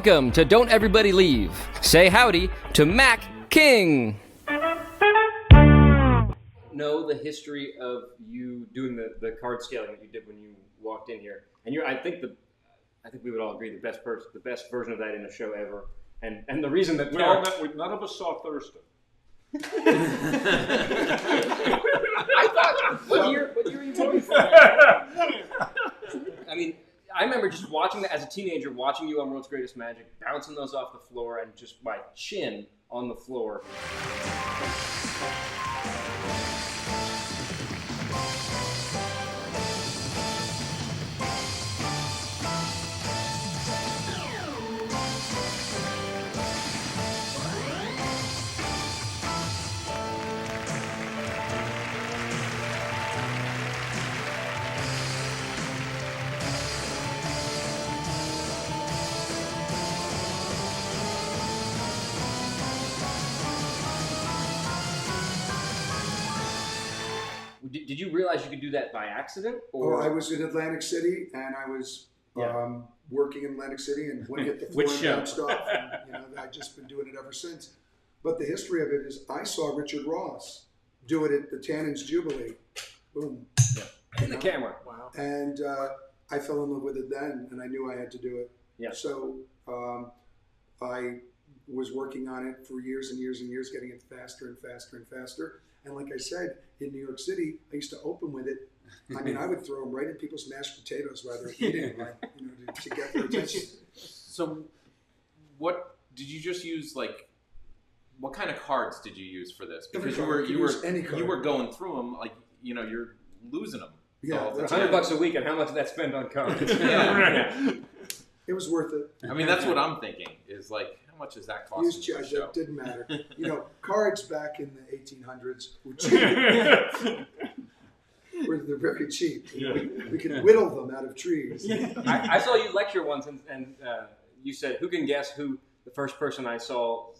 Welcome to Don't Everybody Leave. Say howdy to Mac King. Know the history of you doing the card scaling that you did when you walked in here, and I think we would all agree the best version of that in a show ever, and the reason that none of us saw Thurston. I thought what year are you talking about? I mean, I remember just watching that as a teenager, watching you on World's Greatest Magic, bouncing those off the floor, and just my chin on the floor. Did you realize you could do that by accident? Or I was in Atlantic City, and I was working in Atlantic City, and when hit the floor and bounced off. And, I've just been doing it ever since. But the history of it is, I saw Richard Ross do it at the Tannins Jubilee. Boom. Yeah. In the camera. Wow. And I fell in love with it then, and I knew I had to do it. Yeah. So I was working on it for years and years and years, getting it faster and faster and faster. And like I said, in New York City, I used to open with it. I mean, I would throw them right in people's mashed potatoes while they're eating, to get their attention. So, what did you just use? Like, what kind of cards did you use for this? Because you were going through them, like you're losing them. Yeah, $100 a week, and how much did that spend on cards? Yeah. It was worth it. I mean, that's what I'm thinking. Is like, how much is that costing? It didn't matter. Cards back in the 1800s were cheap. They're very cheap. We could whittle them out of trees. I saw you lecture once, and you said, "Who can guess who the first person I saw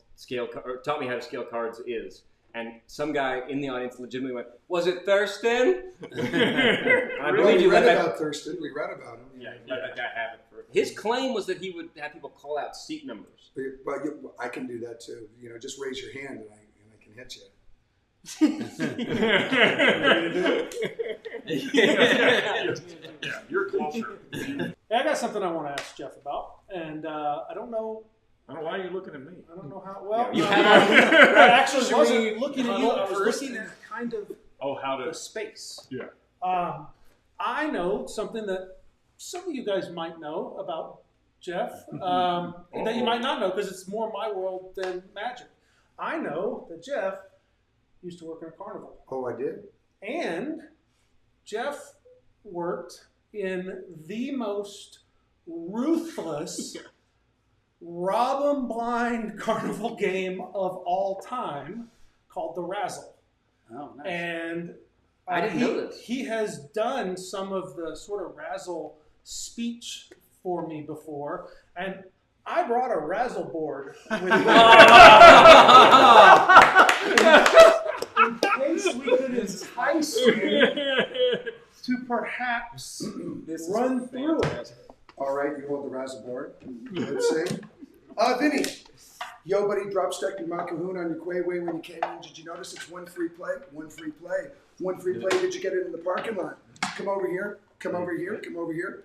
taught me how to scale cards is?" And some guy in the audience legitimately went, "Was it Thurston?" I believe we read about Thurston. We read about him. Yeah, that guy had it. His claim was that he would have people call out seat numbers. But I can do that too. Just raise your hand and I can hit you. Yeah, you're closer. I got something I want to ask Jeff about, and I don't know. I don't know why you're looking at me. I don't know how well. I actually wasn't looking at you. I was looking at kind of the space. Yeah. I know something that some of you guys might know about Jeff that you might not know because it's more my world than magic. I know that Jeff used to work in a carnival. Oh, I did? And Jeff worked in the most ruthless rob 'em blind carnival game of all time called the Razzle. Oh, nice. And I didn't know this. He has done some of the sort of Razzle speech for me before, and I brought a Razzle board with me. In case we could entice you to perhaps run through it. All right, you hold the Razzle board. Let's see. Vinny. Yo, buddy, drop stack your Macahoon on your Quayway when you came in. Did you notice it's one free play? One free play. One free play. Did you get it in the parking lot? Come over here. Come over here. Come over here.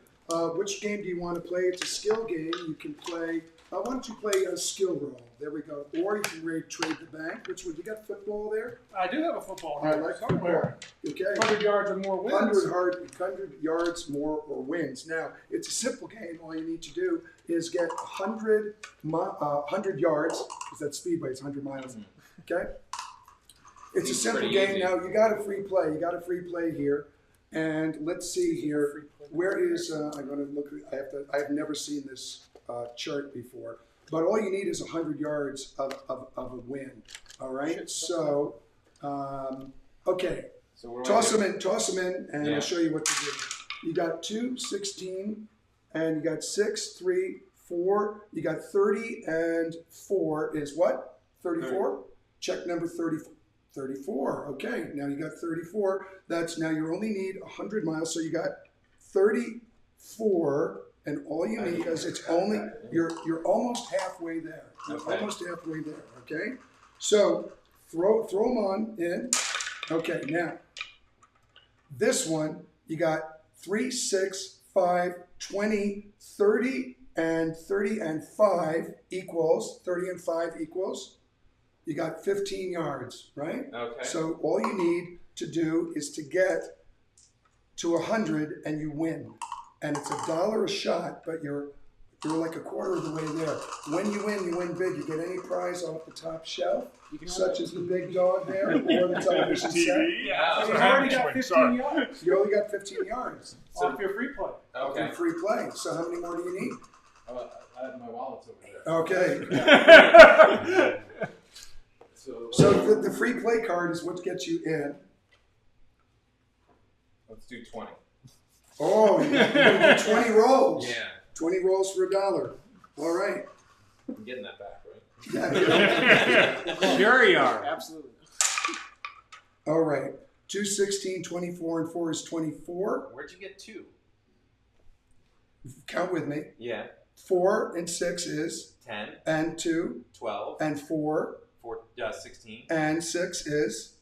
Which game do you want to play? It's a skill game. You can play. Why don't you play a skill roll? There we go. Or you can trade the bank. Which one? You got football there? I do have a football I here like somewhere. Football. Okay. 100 yards or more wins. 100 yards more or wins. Now, it's a simple game. All you need to do is get 100 yards, because that's speedway, it's 100 miles. Okay? It's a simple game. Easy. Now, you got a free play. You got a free play here. And let's see here. Where is, I'm going to look, I have never seen this chart before. But all you need is 100 yards of a win. All right? So, okay. So toss them in, and I'll show you what to do. You got 2, 16, and you got 6, 3, 4. You got 30, and 4 is what? 34? Check number 34. 34. Okay, now you got 34. That's now you only need 100 miles, so you got 34 And all you need is it's only you're almost halfway there. You're Okay. almost halfway there. Okay. So throw them on in. Okay. Now this one you got 3, 6, 5, 20, 30, and 30 and 5 equals 30 and 5 equals. You got 15 yards, right? Okay. So all you need to do is to get to 100 and you win. And it's $1 a shot, but you're like a quarter of the way there. When you win big. You get any prize off the top shelf, such as the big dog there or the television set. Yeah. He's already got 15 yards You only got 15 yards off your free play. Okay. in free play. So how many more do you need? I have my wallets over there. Okay. So So the free play card is what gets you in. let's do 20. Oh, you do 20 rolls. Yeah. 20 rolls for $1. All right. I'm getting that back, right? Yeah. Sure you are. Absolutely. All right. 2, 16, 24, and 4 is 24. Where'd you get 2? Count with me. Yeah. 4 and 6 is, 10, and 2, 12, and 4, 16, and 6 is,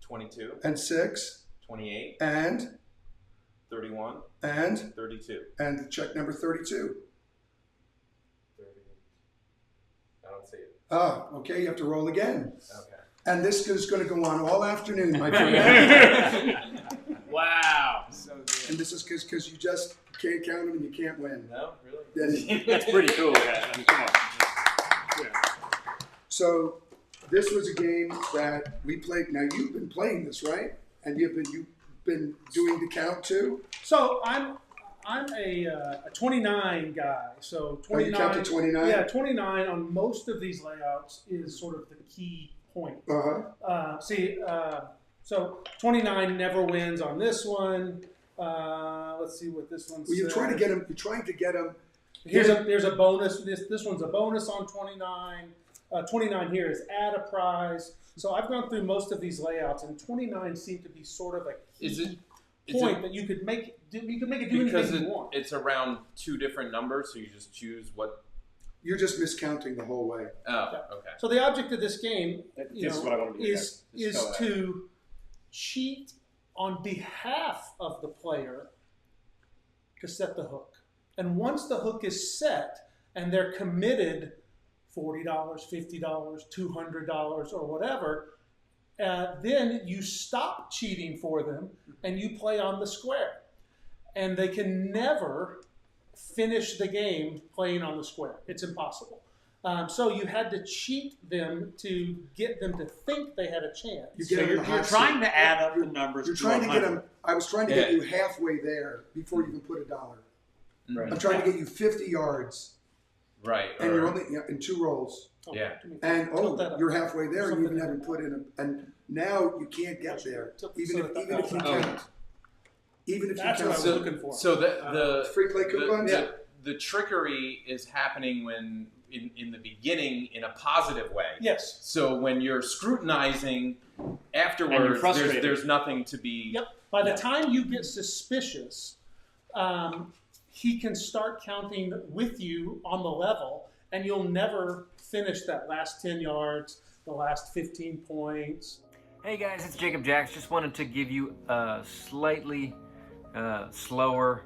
22, and 6, 28, and, 31, and, 32. and check number 32. 30. I don't see it. Ah, okay, you have to roll again. Okay. And this is going to go on all afternoon, my friend. Wow. So good. And this is because you just can't count them and you can't win. No, really? Then- That's pretty cool. Yeah. I mean, come on. So this was a game that we played. Now you've been playing this, right? And you've been doing the count too. So I'm a 29 guy. So 29. Oh, you count to 29? Yeah, 29 on most of these layouts is sort of the key point. So 29 never wins on this one. Let's see what this one says. Well, you're trying to get them. You're trying to get them. There's a bonus. This one's a bonus on 29. 29 here is add a prize. So I've gone through most of these layouts, and 29 seemed to be sort of a key point that you could make it do anything you want. It's around 2 different numbers, so you just choose what. You're just miscounting the whole way. Oh, okay. So the object of this game, This is what I want to do is to cheat on behalf of the player to set the hook. And once the hook is set and they're committed $40, $50, $200, or whatever, then you stop cheating for them and you play on the square. And they can never finish the game playing on the square. It's impossible. So you had to cheat them to get them to think they had a chance. You're trying to add up the numbers. You're trying to get them. I was trying to get you halfway there before you even put $1. Right. I'm trying to get you 50 yards, Right. and you're only in 2 rolls. Yeah. And Tilt that up. you're halfway there, and you even Something. haven't put in a. And now you can't get there, even if you Oh. count. Even if That's you what I count. was looking for. So the Free play coupons. the trickery is happening when in the beginning in a positive way. Yes. So when you're scrutinizing And afterwards, you're frustrated. there's nothing to be. Yep. By the time you get suspicious, he can start counting with you on the level, and you'll never finish that last 10 yards, the last 15 points. Hey guys, it's Jacob Jax. Just wanted to give you a slightly slower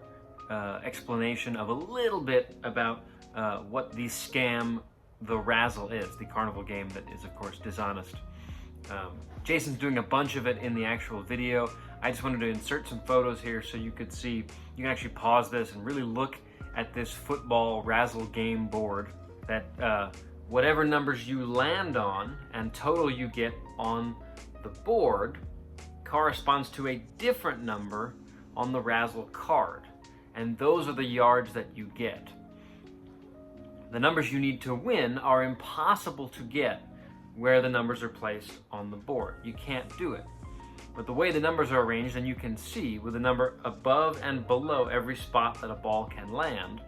explanation of a little bit about what the scam, the razzle is, the carnival game that is, of course, dishonest. Jason's doing a bunch of it in the actual video. I just wanted to insert some photos here so you could see, you can actually pause this and really look at this football razzle game board that whatever numbers you land on and total you get on the board corresponds to a different number on the razzle card. And those are the yards that you get. The numbers you need to win are impossible to get where the numbers are placed on the board. You can't do it. But the way the numbers are arranged, and you can see with a number above and below every spot that a ball can land,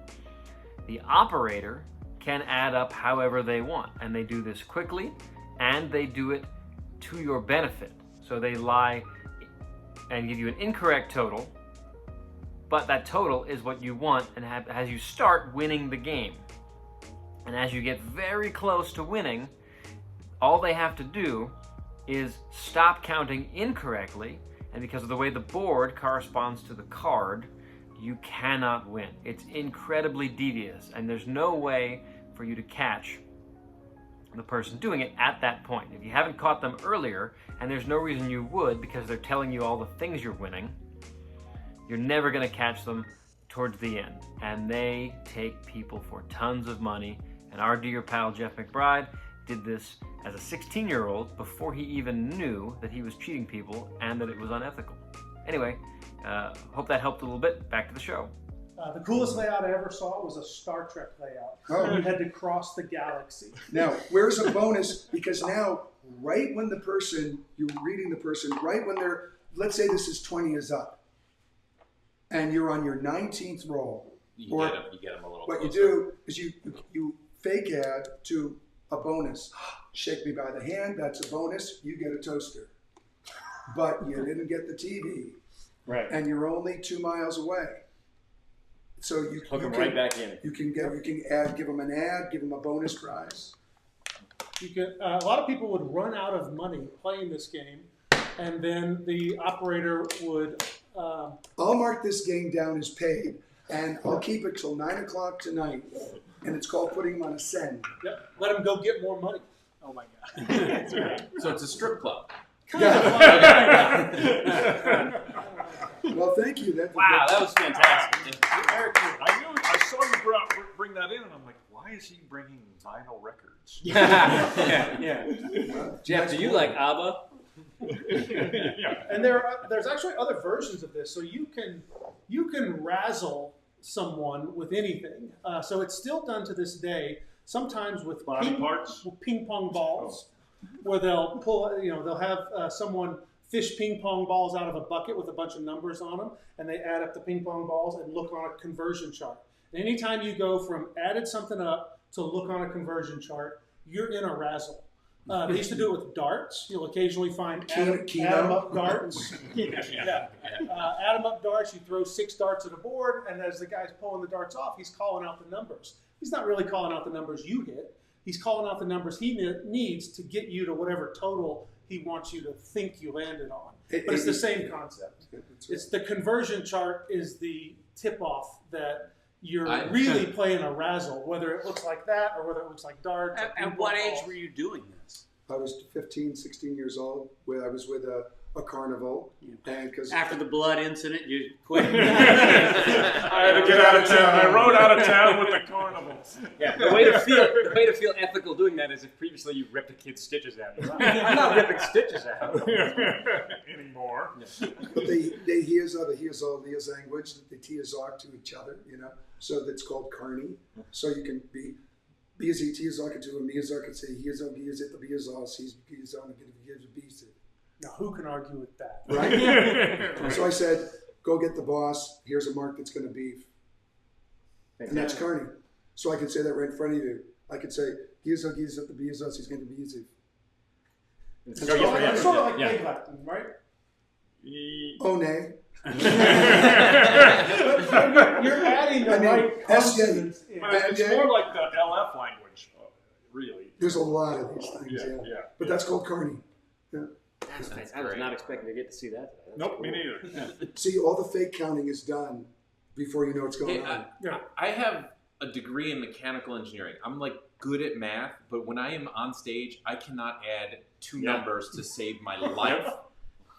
the operator can add up however they want. And they do this quickly, and they do it to your benefit. So they lie and give you an incorrect total, but that total is what you want and as you start winning the game. And as you get very close to winning, all they have to do is stop counting incorrectly, and because of the way the board corresponds to the card, you cannot win. It's incredibly devious, and there's no way for you to catch the person doing it at that point. If you haven't caught them earlier, and there's no reason you would because they're telling you all the things you're winning, you're never going to catch them towards the end. And they take people for tons of money. And our dear pal Jeff Mcbride did this as a 16-year-old before he even knew that he was cheating people and that it was unethical. Anyway, hope that helped a little bit. Back to the show. The coolest layout I ever saw was a Star Trek layout. Oh. You had to cross the galaxy. Now, where's a bonus? Because now, right when the person, you're reading the person, right when they're, let's say this is 20 is up, and you're on your 19th roll. You get them a little What closer. you do is you fake add to a bonus. Shake me by the hand, that's a bonus, you get a toaster. But you didn't get the TV. Right. And you're only 2 miles away. So you Hook them can, right back in. You can add, give them an ad, give them a bonus prize. You can. A lot of people would run out of money playing this game, and then the operator would. I'll mark this game down as paid, and I'll keep it till 9 o'clock tonight. And it's called putting them on a send. Yep. Let them go get more money. Oh my God. That's right. So it's a strip club. Well, thank you. Wow, that was fantastic. I saw you bring that in, and I'm like, why is he bringing vinyl records? Yeah. Jeff, do you like ABBA? Yeah. And there's actually other versions of this, so you can razzle someone with anything. So it's still done to this day. Sometimes with Body parts? with ping pong balls, where they'll pull. They'll have someone fish ping pong balls out of a bucket with a bunch of numbers on them, and they add up the ping pong balls and look on a conversion chart. And anytime you go from added something up to look on a conversion chart, you're in a razzle. They used to do it with darts. You'll occasionally find add 'em up darts. Add 'em up darts. You throw 6 darts at a board, and as the guy's pulling the darts off, he's calling out the numbers. He's not really calling out the numbers you hit. He's calling out the numbers he needs to get you to whatever total he wants you to think you landed on. But it's the same concept. It's the conversion chart is the tip-off that you're really playing a razzle, whether it looks like that or whether it looks like darts. At what age were you doing this? I was 15, 16 years old. I was with a Carnival. And after the blood incident, you quit. I had to get out of town. I rode out of town with the Carnival. Yeah, the way to feel ethical doing that is if previously you ripped a kid's stitches out. I'm not ripping stitches out anymore. But they hears language that they tears-off to each other, So that's called Carney. So you can be as he tears-off to him, tears-off can say here's on he's at the tears-off, he's on gives a beast. Now who can argue with that? Right? So I said, go get the boss. Here's a mark that's going to beef. And that's Carney. So I could say that right in front of you. I could say, here's at the Bezos, he's going to be easy. It's sort of like pig Latin, right? Oh, nay. You're adding the right consonants. It's more like the LF language, really. There's a lot of these things, But that's called Carney. Yeah. I was not expecting to get to see that. Nope, me neither. Yeah. See, all the fake counting is done before you know what's going on. I have a degree in mechanical engineering. I'm like good at math, but when I am on stage, I cannot add 2 numbers to save my life.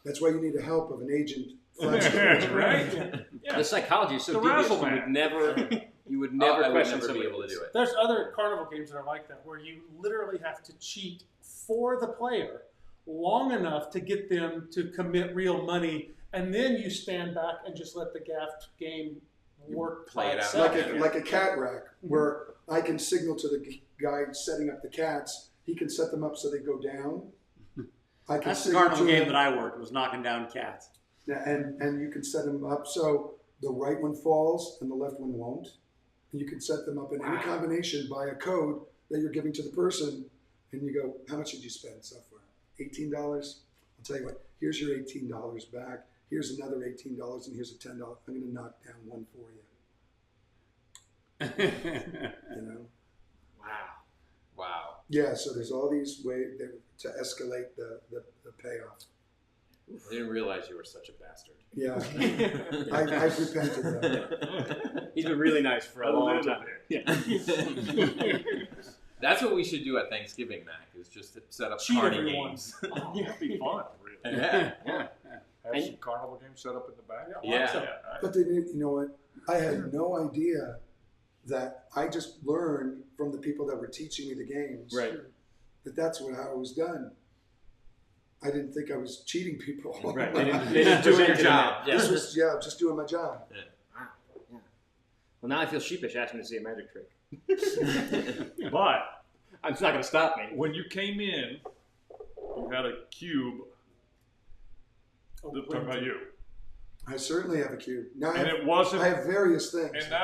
That's why you need the help of an agent. Right? The psychology is so devious. You would never question somebody able to do it. There's other Carnival games that are like that, where you literally have to cheat for the player long enough to get them to commit real money, and then you stand back and just let the game work. Play it out. Like a cat rack, where I can signal to the guy setting up the cats. He can set them up so they go down. That's the Carnival game that I worked, was knocking down cats. And you can set them up so the right one falls and the left one won't. And you can set them up in any combination by a code that you're giving to the person, and you go, how much did you spend so far? $18? I'll tell you what, here's your $18 back. here's another $18 and here's a $10. I'm going to knock down one for you. You know? Wow. Yeah, so there's all these ways to escalate the payoff. I didn't realize you were such a bastard. Yeah, I've repented though. He's been really nice for a long time. Yeah. That's what we should do at Thanksgiving, Mac, is just to set up Cheat Carney everyone. games. Oh, that'd be fun, really. Yeah. Have some carnival games set up in the back. Yeah. But then, you know what? I had no idea that I just learned from the people that were teaching me the games. Right. That's how it was done. I didn't think I was cheating people. Right. They didn't do your job. Yeah. This was just doing my job. Yeah. Yeah. Well, now I feel sheepish asking to see a magic trick. But it's not going to stop me. when you came in, you had a cube. Talking about you. I certainly have a cube. Now And it wasn't, I have various things. and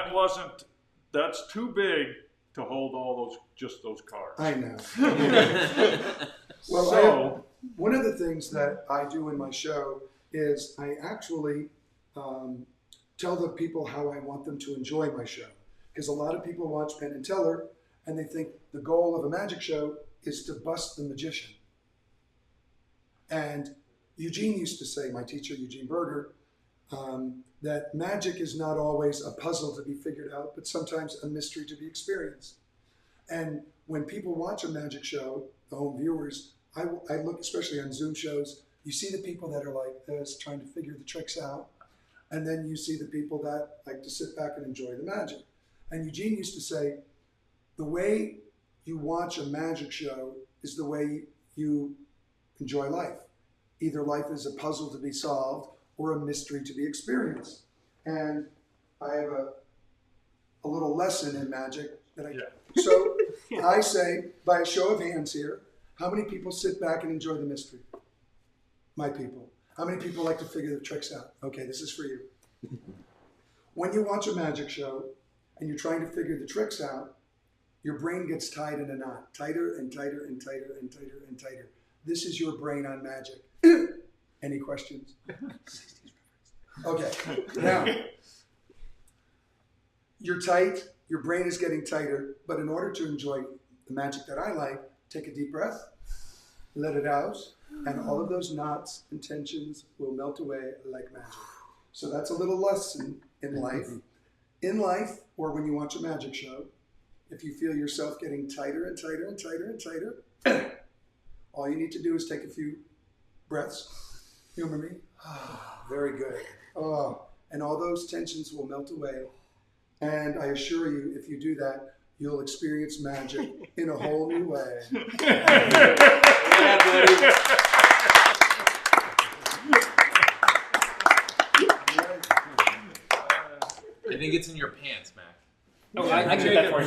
that's too big to hold all those cards. I know. Well, So, one of the things that I do in my show is I actually tell the people how I want them to enjoy my show. Because a lot of people watch Penn and Teller and they think the goal of a magic show is to bust the magician. And Eugene used to say, my teacher, Eugene Berger, that magic is not always a puzzle to be figured out, but sometimes a mystery to be experienced. And when people watch a magic show, the home viewers, I look, especially on Zoom shows, you see the people that are like this, trying to figure the tricks out. And then you see the people that like to sit back and enjoy the magic. And Eugene used to say, the way you watch a magic show is the way you enjoy life. Either life is a puzzle to be solved or a mystery to be experienced. And I have a little lesson in magic that So I say, by a show of hands here, how many people sit back and enjoy the mystery? My people. How many people like to figure the tricks out? Okay, this is for you. When you watch a magic show and you're trying to figure the tricks out, your brain gets tied in a knot, tighter and tighter and tighter and tighter and tighter. This is your brain on magic. Any questions? Okay, now, you're tight, your brain is getting tighter, but in order to enjoy the magic that I like, take a deep breath, let it out, and all of those knots and tensions will melt away like magic. So that's a little lesson in life. In life, or when you watch a magic show, if you feel yourself getting tighter and tighter and tighter and tighter, all you need to do is take a few breaths. Humor me. Very good. And all those tensions will melt away. And I assure you, if you do that, you'll experience magic in a whole new way. Yeah, buddy. I think it's in your pants, Mac. Oh, I can do that for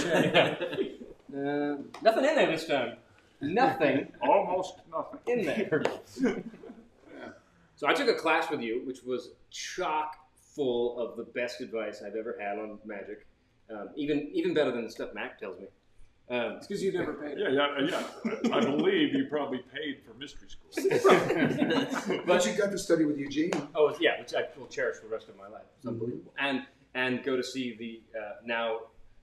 you. Nothing in there this time. Nothing almost nothing in there. So I took a class with you, which was chock full of the best advice I've ever had on magic. Even better than the stuff Mac tells me. It's because you never paid. Yeah. I believe you probably paid for mystery school. But you got to study with Eugene. Oh, yeah, which I will cherish for the rest of my life. It's unbelievable. And go to see the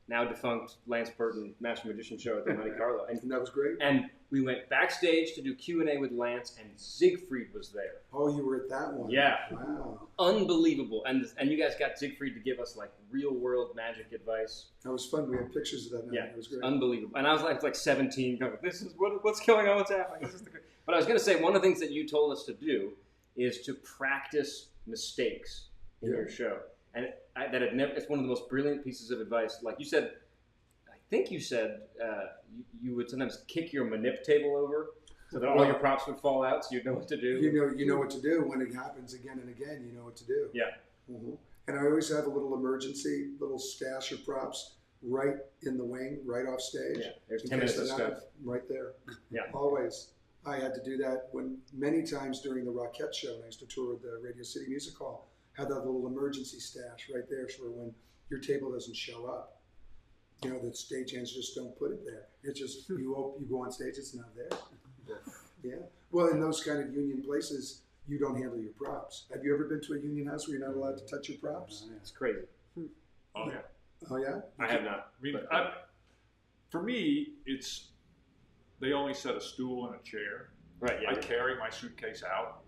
now defunct Lance Burton Master Magician show at the Monte Carlo. And that was great. And we went backstage to do Q&A with Lance, and Siegfried was there. Oh, you were at that one? Yeah. Wow. Unbelievable. And you guys got Siegfried to give us like real world magic advice. That was fun. We had pictures of that night. Yeah, it was great. Unbelievable. And I was like 17 going, this is what's going on, what's happening? This is but I was going to say, one of the things that you told us to do is to practice mistakes in your show. And it's one of the most brilliant pieces of advice. Like you said, I think you said you would sometimes kick your manip table over so that all your props would fall out, so you'd know what to do. You know what to do when it happens again and again. You know what to do. Yeah. Mm-hmm. And I always have a little emergency, little stash of props right in the wing, right off stage. Yeah. There's 10 minutes of stuff. Right there. Yeah. Always. I had to do that many times during the Rockette show. I used to tour with the Radio City Music Hall. Had that little emergency stash right there for when your table doesn't show up. You know, the stagehands just don't put it there. It's just, you go on stage, it's not there. Yeah. Well, in those kind of union places, you don't handle your props. Have you ever been to a union house where you're not allowed to touch your props? It's crazy. Oh yeah. Oh yeah? I have not. I mean, for me, it's they only set a stool and a chair. Right. Yeah. I carry my suitcase out,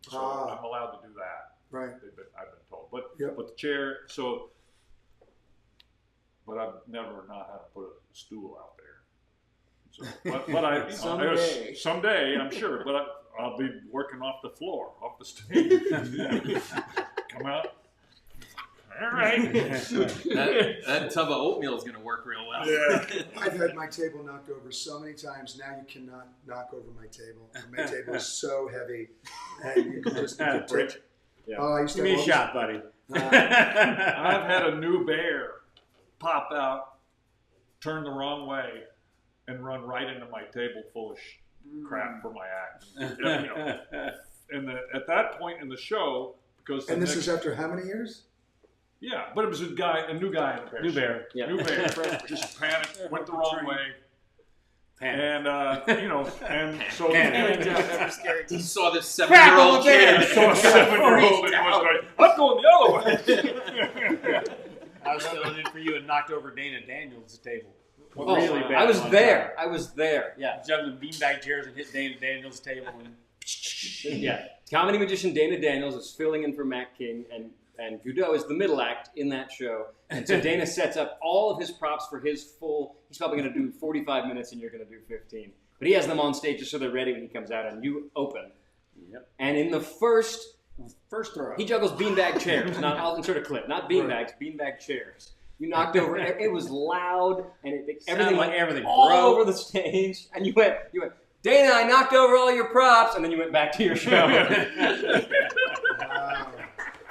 so I'm allowed to do that. Right. I've been told, but Yep. but the chair. So, but I've never not had to put a stool out there. So, but I someday I'm sure. But I'll be working off the floor, off the stage. Come out. All right. that tub of oatmeal is going to work real well. Yeah. I've had my table knocked over so many times. Now you cannot knock over my table. My table is so heavy, and you can just take. Yeah. Oh, I used to Give me a have shot, buddy. I've had a new bear pop out, turn the wrong way, and run right into my table full of crap for my act. And at that point in the show, because And this is after how many years? yeah, but it was a new guy in the bear. New bear. Yeah. New bear. Just panicked, went the wrong way. Panic. And and so He saw this 7-year-old kid. so a 7-year-old and was like, I'm going the other way. I was filling in for you and knocked over Dana Daniels' table. Oh, Really bad I was one there. time. I was there. Yeah, jumped in beanbag chairs and hit Dana Daniels' table. And Yeah. Comedy magician Dana Daniels is filling in for Matt King, and Goudeau is the middle act in that show. And so Dana sets up all of his props for his full. He's probably going to do 45 minutes, and you're going to do 15. But he has them on stage just so they're ready when he comes out, and you open. Yep. And in the first throw. he juggles beanbag chairs. I'll insert a clip. Not beanbags, beanbag chairs. You knocked over. It was loud, and everything like went everything all broke. over the stage. And you went, Dana, I knocked over all your props, and then you went back to your show.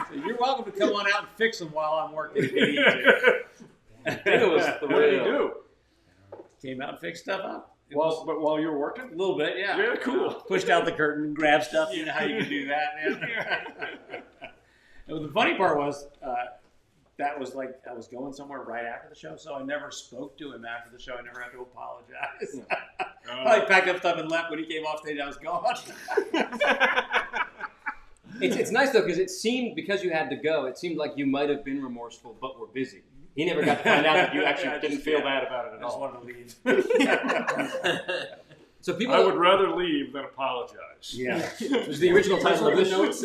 So you're welcome to come on out and fix them while I'm working. Dana was the What did he do? Came out and fixed stuff up. But while you were working? A little bit, yeah. Yeah, cool. Pushed out the curtain and grabbed stuff. You know how you can do that, man. And the funny part was, that was like I was going somewhere right after the show, so I never spoke to him after the show. I never had to apologize. I packed up stuff and left. When he came off stage, I was gone. It's nice though because it seemed because you had to go, it seemed like you might have been remorseful, but were busy. He never got to find out that you actually didn't feel bad about it at I just all. wanted to leave. So people, I would rather leave than apologize. Yeah. Which is the original title of this show. It's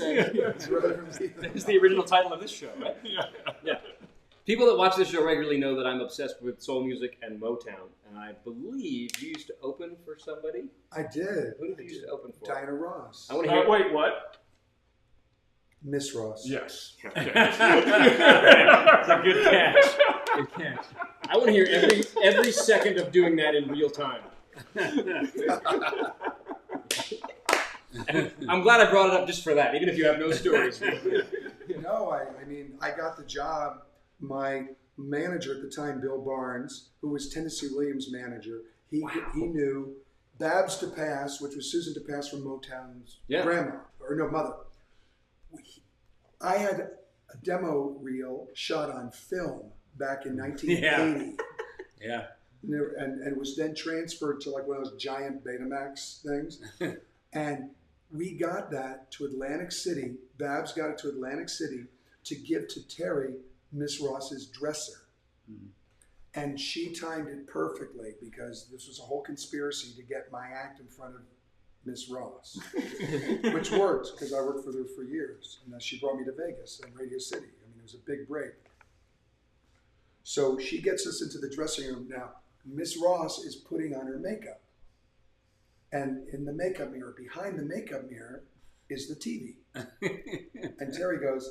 the original title of this show, right? Yeah. People that watch this show regularly know that I'm obsessed with soul music and Motown, and I believe you used to open for somebody. I did. Who did you used to open for? Diana Ross. I want to hear. Wait, what? Miss Ross. Yes. Okay. It's a good catch. Good catch. I want to hear every second of doing that in real time. I'm glad I brought it up just for that, even if you have no stories. No, I mean, I got the job. My manager at the time, Bill Barnes, who was Tennessee Williams' manager, he knew Babs DePass, which was Susan DePass from Motown's mother. I had a demo reel shot on film back in 1980. Yeah. And it was then transferred to like one of those giant Betamax things. And we got that to Atlantic City. Babs got it to Atlantic City to give to Terry, Miss Ross's dresser. Mm-hmm. And she timed it perfectly because this was a whole conspiracy to get my act in front of Miss Ross, which worked because I worked for her for years. And she brought me to Vegas and Radio City. I mean, it was a big break. So she gets us into the dressing room. Now, Miss Ross is putting on her makeup. And in the makeup mirror, behind the makeup mirror, is the TV. And Terry goes,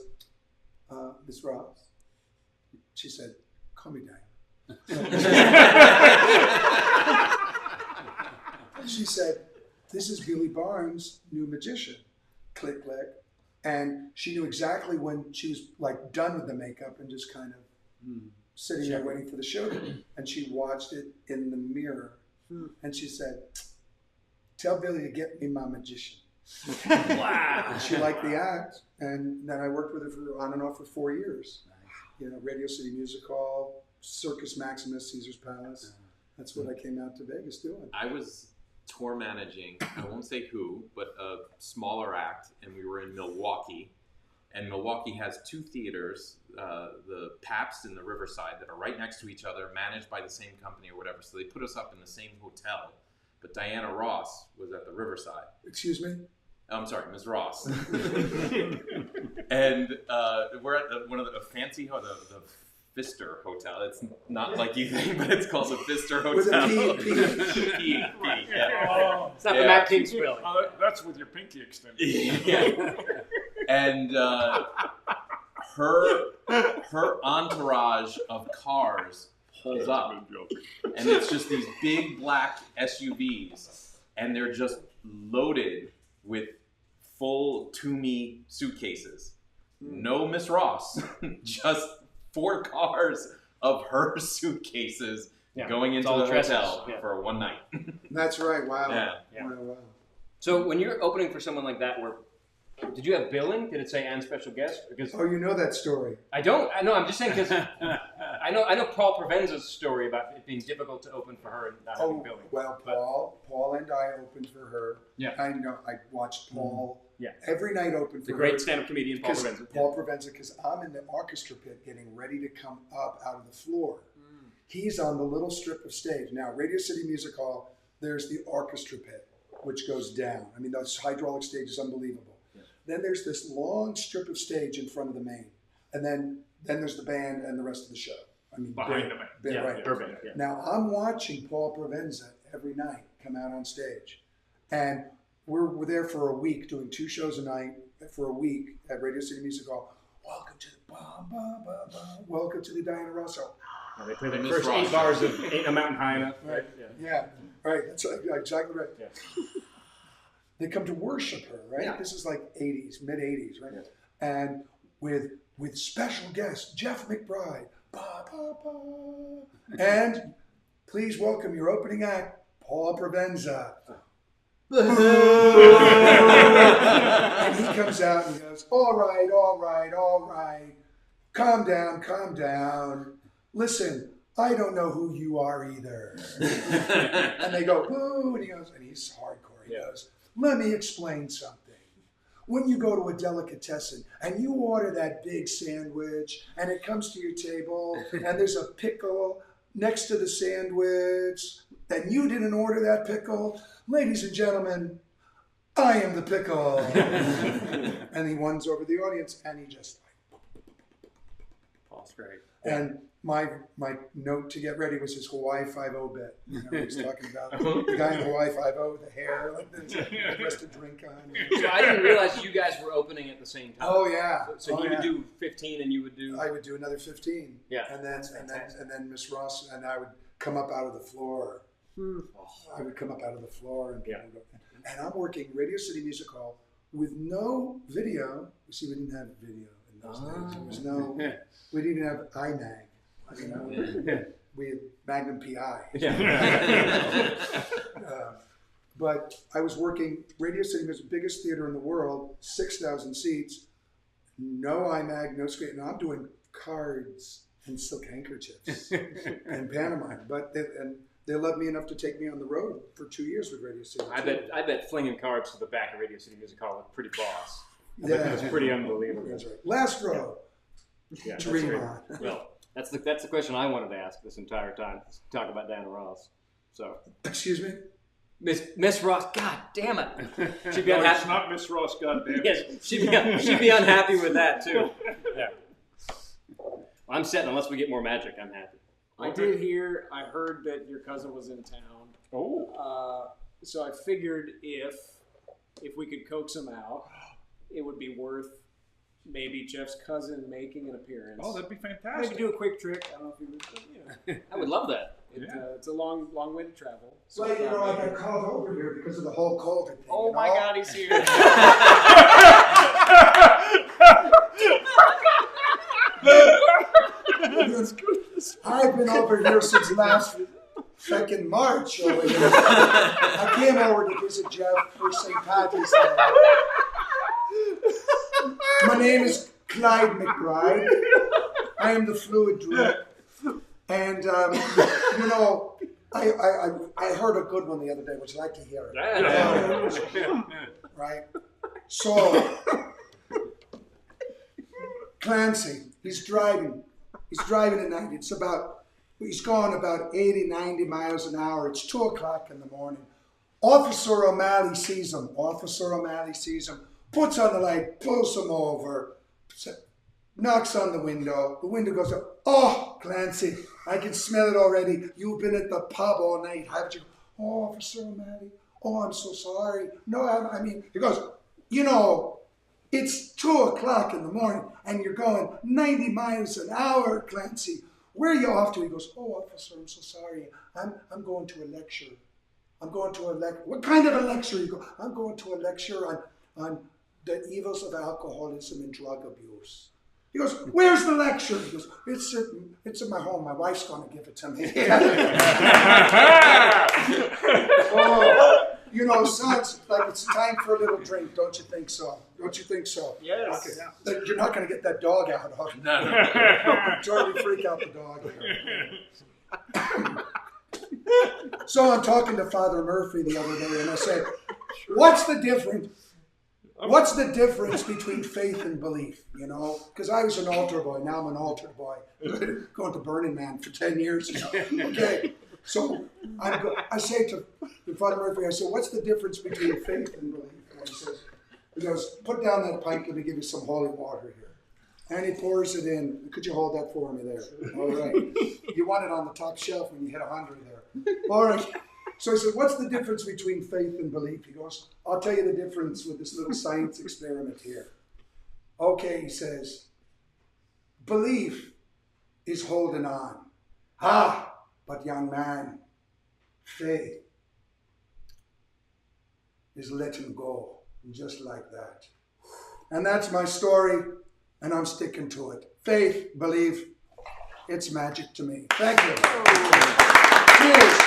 Miss Ross. She said, call me Diana. She said, this is Billy Barnes' new magician. Click, click. And she knew exactly when she was like done with the makeup and just kind of sitting there waiting for the show. And she watched it in the mirror. And she said, tell Billy to get me my magician. Wow. And she liked the act. And then I worked with her for on and off for 4 years. You know, Radio City Music Hall, Circus Maximus, Caesar's Palace. That's what I came out to Vegas doing. I was tour managing, I won't say who, but a smaller act, and we were in Milwaukee. And Milwaukee has 2 theaters, the Pabst and the Riverside, that are right next to each other, managed by the same company or whatever. So they put us up in the same hotel. But Diana Ross was at the Riverside. Excuse me? I'm sorry, Ms. Ross. And we're at one of the fancy, the Pfister Hotel. It's not like you think, but it's called the Pfister Hotel. With a P, yeah. Oh, it's not the Matt King spelling. That's with your pinky extended. Yeah. And her entourage of cars pulls up, and it's just these big black SUVs, and they're just loaded with full Toomey suitcases. No Miss Ross, just 4 cars of her suitcases going into the hotel for one night. That's right. Wow. Yeah. Wow. So when you're opening for someone like that, did you have billing? Did it say and special guest? Because you know that story. I don't. I know. I'm just saying because I know Paul Provenza's story about it being difficult to open for her and not having billing. Well, Paul and I opened for her. Yeah. I know. I watched Paul. Yeah. Every night open for the her. great stand-up comedian Paul Provenza. Paul Provenza, because I'm in the orchestra pit getting ready to come up out of the floor. He's on the little strip of stage. Now, Radio City Music Hall, there's the orchestra pit, which goes down. I mean, those hydraulic stage is unbelievable. Then there's this long strip of stage in front of the main. And then there's the band and the rest of the show. I mean, behind the band. Right. Burbank, yeah. Now, I'm watching Paul Provenza every night come out on stage. And we're there for a week, doing 2 shows a night for a week at Radio City Music Hall. Welcome to the welcome to the Diana Rosso. They play the first 8 bars of Ain't No Mountain High Enough. Right? Yeah. Right. That's exactly right. Yeah. They come to worship her, right? Yeah. This is like 80s, mid 80s, right? Yeah. And with special guest Jeff Mcbride, and please welcome your opening act, Paul Provenza. And he comes out and he goes, all right, calm down. Listen, I don't know who you are either. And they go, boo, and he goes, and he's hardcore. He goes, let me explain something. When you go to a delicatessen and you order that big sandwich and it comes to your table and there's a pickle next to the sandwich and you didn't order that pickle, ladies and gentlemen, I am the pickle. And he runs over the audience and he just Paul's great. And my note to get ready was his Hawaii 5-0 bit. You know, he's talking about the guy in Hawaii 5-0, the hair, like this, the rest of drink on. So I didn't realize you guys were opening at the same time. Oh yeah. So he would do 15, and you would do. I would do another 15. Yeah. And then Miss Ross and I would come up out of the floor. I would come up out of the floor and and I'm working Radio City Music Hall with no video. You see, we didn't have video in those days. There was no. We didn't have iMag. You know, we had Magnum PI. Yeah. But I was working, Radio City was the biggest theater in the world, 6,000 seats, no iMag, no screen. Now I'm doing cards and silk handkerchiefs and pantomime. But they loved me enough to take me on the road for 2 years with Radio City. I bet flinging cards to the back of Radio City Music Hall was pretty boss. Yeah, it was pretty unbelievable. That's right. Last row. Yeah, Dream on. Well, that's the question I wanted to ask this entire time. Talk about Diana Ross. So. Excuse me. Miss Ross, God damn it! She'd be No, unhappy. it's not Miss Ross, goddamn. Yes, she'd be unhappy with that too. Yeah. Well, I'm set unless we get more magic. I'm happy. I heard that your cousin was in town. Oh. So I figured if we could coax him out, it would be worth maybe Jeff's cousin making an appearance. Oh, that'd be Maybe fantastic. do a quick trick. I don't know if you would, I would love that. It's a long way to travel. So Well, you know, I got called over here because of the whole COVID thing. oh my God, he's here. I've been over here since last fucking March. Over here. I came over to visit Jeff for St. Patrick's Day. My name is Clyde McBride. I am the fluid drip. And, you know, I heard a good one the other day. Would you like to hear it? Right. So Clancy, he's driving at night. He's going about 80, 90 miles an hour. It's 2 o'clock in the morning. Officer O'Malley sees him. Puts on the light, pulls him over, knocks on the window. The window goes up. Oh, Clancy, I can smell it already. You've been at the pub all night, haven't you? Oh, Officer O'Malley. Oh, I'm so sorry. No, I mean, he goes, you know, it's 2 o'clock in the morning and you're going 90 miles an hour, Clancy. Where are you off to? He goes, oh, officer, I'm so sorry. I'm going to a lecture. What kind of a lecture? You go, I'm going to a lecture on the evils of alcoholism and drug abuse. He goes, where's the lecture? He goes, it's in my home. My wife's going to give it to me. Oh, you know, sounds like it's time for a little drink. Don't you think so? Yes. Okay. You're not going to get that dog out, huh? No. Totally freak out the dog. So I'm talking to Father Murphy the other day, and I said, what's the difference between faith and belief, you know? Because I was an altar boy. Now I'm an altar boy. Going to Burning Man for 10 years, you know? Okay. So I say to Father Murphy, I say, what's the difference between faith and belief? And he goes, put down that pint, let me give you some holy water here. And he pours it in. Could you hold that for me there? All right. You want it on the top shelf when you hit 100 there. All right. So I said, what's the difference between faith and belief? He goes, I'll tell you the difference with this little science experiment here. Okay, he says, belief is holding on. But young man, faith is letting go, just like that. And that's my story, and I'm sticking to it. Faith, belief, it's magic to me. Thank you. Cheers.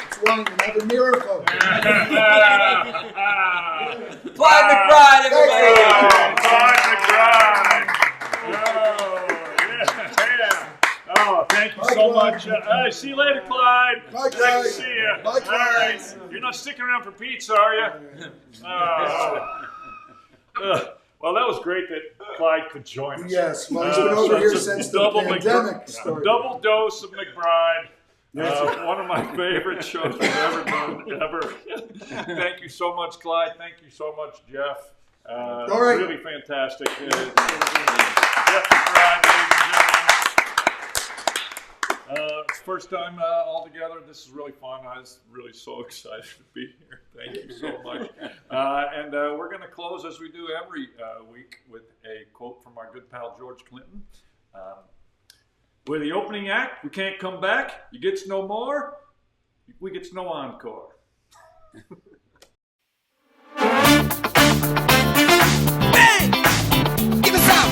It's one, another miracle. Clyde McBride, everybody. Clyde McBride. Oh, thank you so much. See you later, Clyde. Bye, Great to Clyde. see you. Bye, Clyde. All right. You're not sticking around for pizza, are you? Well, that was great that Clyde could join us. Yes, well, he's been over here since the pandemic started. Double dose of McBride. One of my favorite shows we've ever done, ever. Thank you so much, Clyde. Thank you so much, Jeff. All right. Really fantastic. Jeff McBride, ladies and gentlemen. It's the first time all together. This is really fun. I was really so excited to be here. Thank you so much. And we're going to close, as we do every week, with a quote from our good pal George Clinton. We're the opening act. We can't come back. You gets no more. We gets no encore. Bang! Give us out!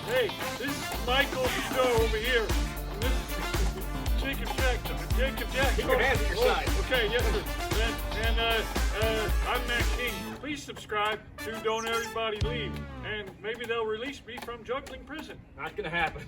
Hey, this is Michael Goudeau over here. And this is Jacob Jack. Keep your hands at your side. Okay, yes, sir. And I'm Matt King. Please subscribe to Don't Everybody Leave. And maybe they'll release me from juggling prison. Not gonna happen.